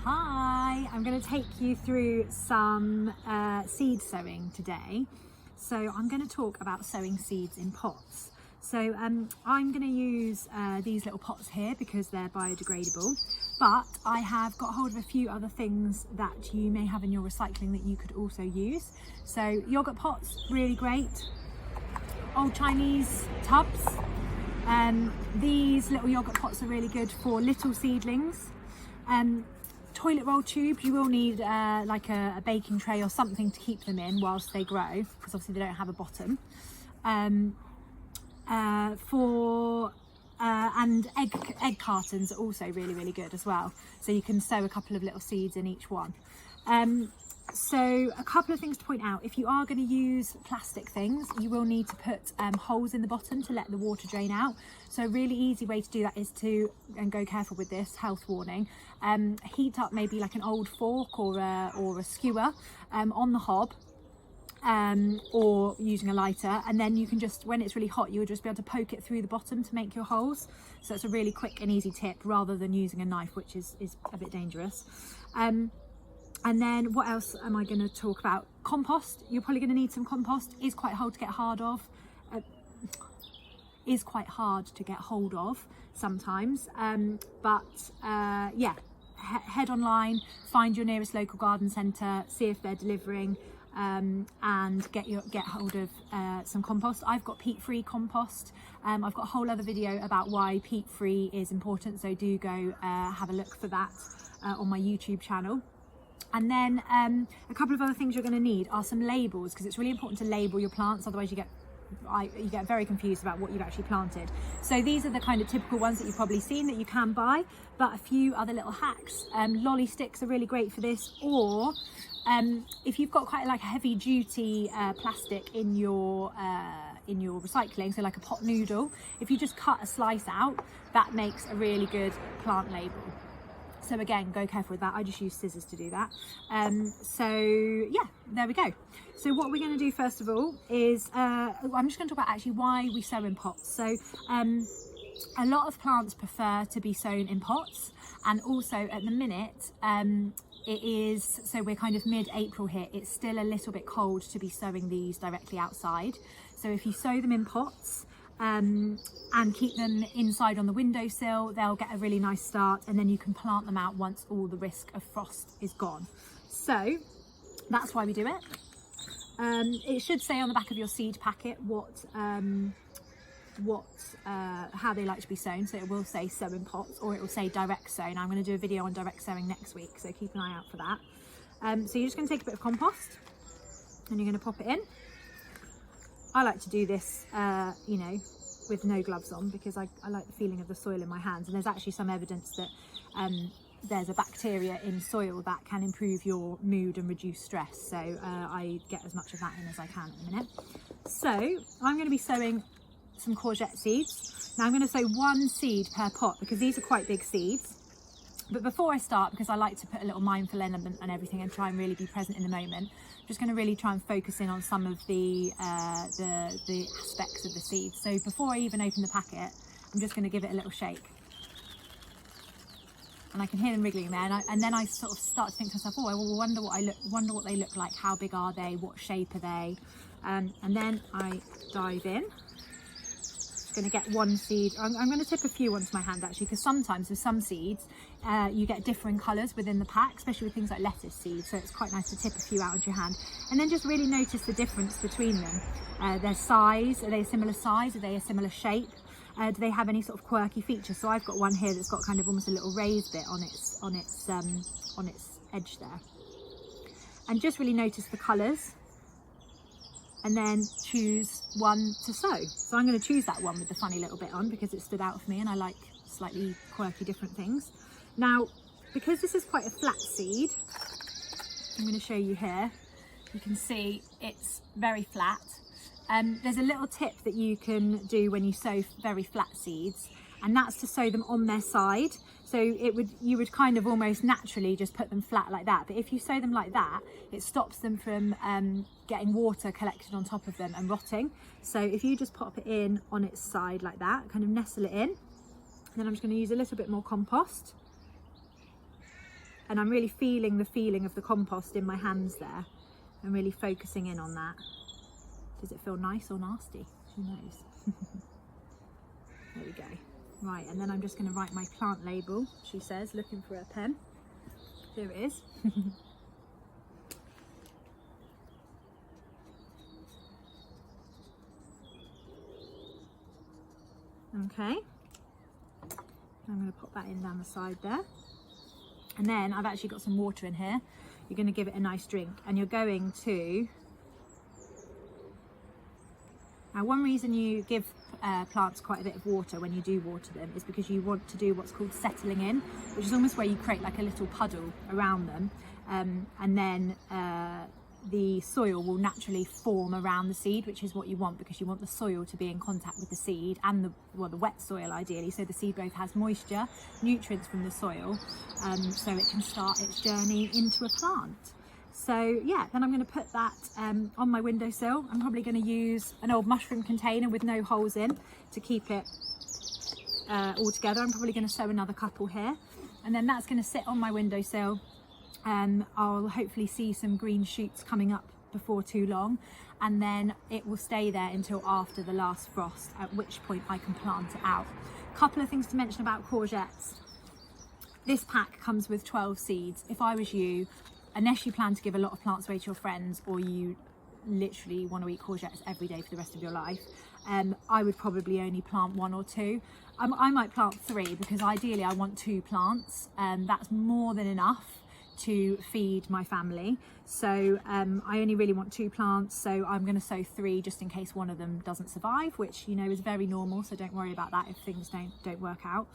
Hi, I'm going to take you through some seed sowing today. So I'm going to talk about sowing seeds in pots. So I'm going to use these little pots here because they're biodegradable, but I have got hold of a few other things that you may have in your recycling that you could also use. So yogurt pots, really great. Old Chinese tubs. These little yogurt pots are really good for little seedlings. Toilet roll tubes, you will need like a baking tray or something to keep them in whilst they grow, because obviously they don't have a bottom. And egg cartons are also really good as well, so you can sow a couple of little seeds in each one. So a couple of things to point out: if you are going to use plastic things, you will need to put holes in the bottom to let the water drain out. So a really easy way to do that is to, and go careful with this, health warning, heat up maybe like an old fork or a skewer on the hob, or using a lighter, and then you can just, when it's really hot, you'll just be able to poke it through the bottom to make your holes. So it's a really quick and easy tip rather than using a knife, which is a bit dangerous. And then what else am I going to talk about? Compost. You're probably going to need some compost. Is quite hard to get hold of sometimes. Yeah, head online, find your nearest local garden centre, see if they're delivering, and get hold of some compost. I've got peat-free compost. I've got a whole other video about why peat-free is important, so do go have a look for that on my YouTube channel. And then a couple of other things you're going to need are some labels, because it's really important to label your plants, otherwise you get very confused about what you've actually planted. So these are the kind of typical ones that you've probably seen that you can buy, but a few other little hacks. Lolly sticks are really great for this, or if you've got quite like a heavy duty plastic in your recycling, so like a pot noodle, if you just cut a slice out, that makes a really good plant label. So again, go careful with that. I just use scissors to do that. So yeah, there we go. So what we're going to do first of all is, I'm just going to talk about actually why we sow in pots. So a lot of plants prefer to be sown in pots, and also at the minute, it is, so we're kind of mid-April here, it's still a little bit cold to be sowing these directly outside. So if you sow them in pots, and keep them inside on the windowsill, they'll get a really nice start, and then you can plant them out once all the risk of frost is gone. So that's why we do it. It should say on the back of your seed packet how they like to be sown. So it will say sow in pots, or it will say direct sow. Now I'm going to do a video on direct sowing next week, so keep an eye out for that. So you're just going to take a bit of compost and you're going to pop it in. I like to do this, you know, with no gloves on, because I like the feeling of the soil in my hands. And there's actually some evidence that there's a bacteria in soil that can improve your mood and reduce stress. So I get as much of that in as I can in a minute. So I'm going to be sowing some courgette seeds. Now I'm going to sow one seed per pot, because these are quite big seeds. But before I start, because I like to put a little mindful element and everything and try and really be present in the moment, I'm just going to really try and focus in on some of the aspects of the seed. So before I even open the packet, I'm just going to give it a little shake. And I can hear them wriggling there, and then I sort of start to think to myself, oh, I wonder what they look like, how big are they, what shape are they, and then I dive in. Going to get one seed. I'm going to tip a few onto my hand actually, because sometimes with some seeds you get differing colours within the pack, especially with things like lettuce seeds, so it's quite nice to tip a few out into your hand, and then just really notice the difference between them. Their size, are they a similar size, are they a similar shape, do they have any sort of quirky features? So I've got one here that's got kind of almost a little raised bit on its edge there, and just really notice the colours, and then choose one to sow. So I'm going to choose that one with the funny little bit on, because it stood out for me and I like slightly quirky different things. Now, because this is quite a flat seed, I'm going to show you here. You can see it's very flat. There's a little tip that you can do when you sow very flat seeds, and that's to sow them on their side. So you would kind of almost naturally just put them flat like that. But if you sow them like that, it stops them from getting water collected on top of them and rotting. So if you just pop it in on its side like that, kind of nestle it in, then I'm just going to use a little bit more compost. and I'm really feeling the feeling of the compost in my hands there. I'm really focusing in on that. Does it feel nice or nasty? Who knows? There we go. Right, and then I'm just going to write my plant label, she says, looking for a pen. Here it is. Okay, I'm going to pop that in down the side there. And then I've actually got some water in here. You're going to give it a nice drink, and you're going to... Now, one reason you give plants quite a bit of water when you do water them is because you want to do what's called settling in, which is almost where you create like a little puddle around them, and then the soil will naturally form around the seed, which is what you want, because you want the soil to be in contact with the seed and the wet soil ideally, so the seed both has moisture, nutrients from the soil, so it can start its journey into a plant. So yeah, then I'm going to put that on my windowsill. I'm probably going to use an old mushroom container with no holes in to keep it all together. I'm probably going to sow another couple here, and then that's going to sit on my windowsill. I'll hopefully see some green shoots coming up before too long, and then it will stay there until after the last frost, at which point I can plant it out. Couple of things to mention about courgettes. This pack comes with 12 seeds. If I was you, unless you plan to give a lot of plants away to your friends, or you literally want to eat courgettes every day for the rest of your life, I would probably only plant 1 or 2. I might plant 3, because ideally I want 2 plants, and that's more than enough to feed my family. So I only really want 2 plants, so I'm going to sow 3 just in case one of them doesn't survive, which, you know, is very normal, so don't worry about that if things don't work out.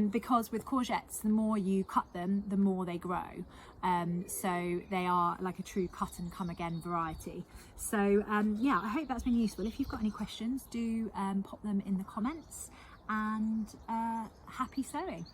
Because with courgettes, the more you cut them, the more they grow, so they are like a true cut and come again variety. So yeah, I hope that's been useful. If you've got any questions, do pop them in the comments, and happy sowing.